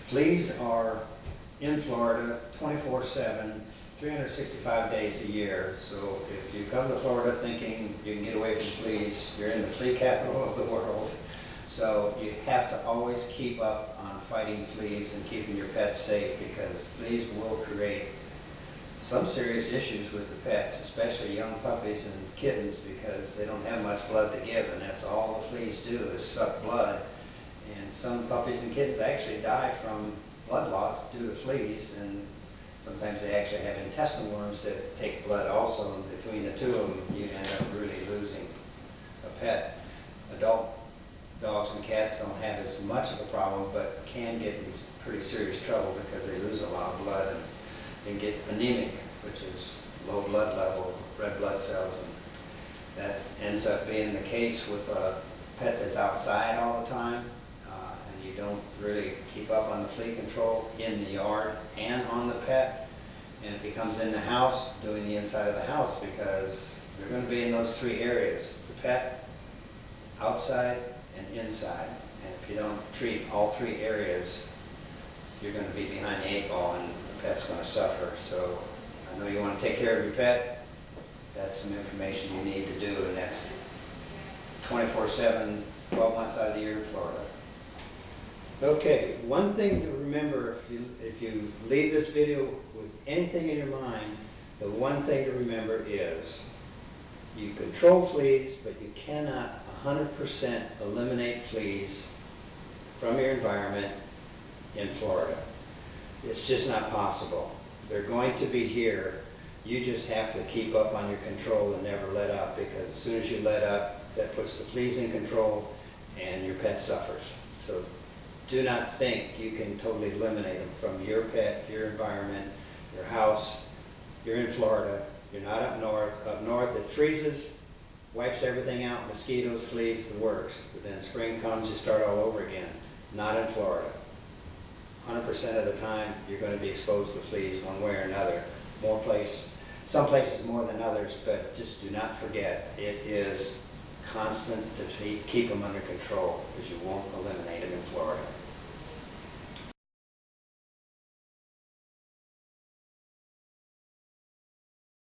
Fleas are in Florida 24/7, 365 days a year. So if you come to Florida thinking you can get away from fleas, you're in the flea capital of the world. So you have to always keep up on fighting fleas and keeping your pets safe, because fleas will create some serious issues with the pets, especially young puppies and kittens, because they don't have much blood to give, and that's all the fleas do is suck blood. And some puppies and kittens actually die from blood loss due to fleas, and sometimes they actually have intestinal worms that take blood also, and between the two of them you end up really losing a pet. Adult dogs and cats don't have as much of a problem, but can get in pretty serious trouble because they lose a lot of blood and get anemic, which is low blood level, red blood cells, and that ends up being the case with a pet that's outside all the time, and you don't really keep up on the flea control in the yard and on the pet, and it becomes in the house, doing the inside of the house, because they're going to be in those three areas: the pet, outside, and inside. And if you don't treat all three areas, you're going to be behind the eight ball, and the pet's going to suffer. So I know you want to take care of your pet. That's some information you need to do, and that's 24/7, 12 months out of the year in Florida. Okay, one thing to remember, if you leave this video with anything in your mind, the one thing to remember is you control fleas, but you cannot 100% eliminate fleas from your environment in Florida. It's just not possible. They're going to be here. You just have to keep up on your control and never let up, because as soon as you let up, that puts the fleas in control and your pet suffers. So do not think you can totally eliminate them from your pet, your environment, your house. You're in Florida. You're not up north. Up north it freezes, wipes everything out, mosquitoes, fleas, the works. But then spring comes, you start all over again. Not in Florida. 100% of the time you're going to be exposed to fleas one way or another. Some places more than others, but just do not forget, it is constant to keep them under control, because you won't eliminate them in Florida.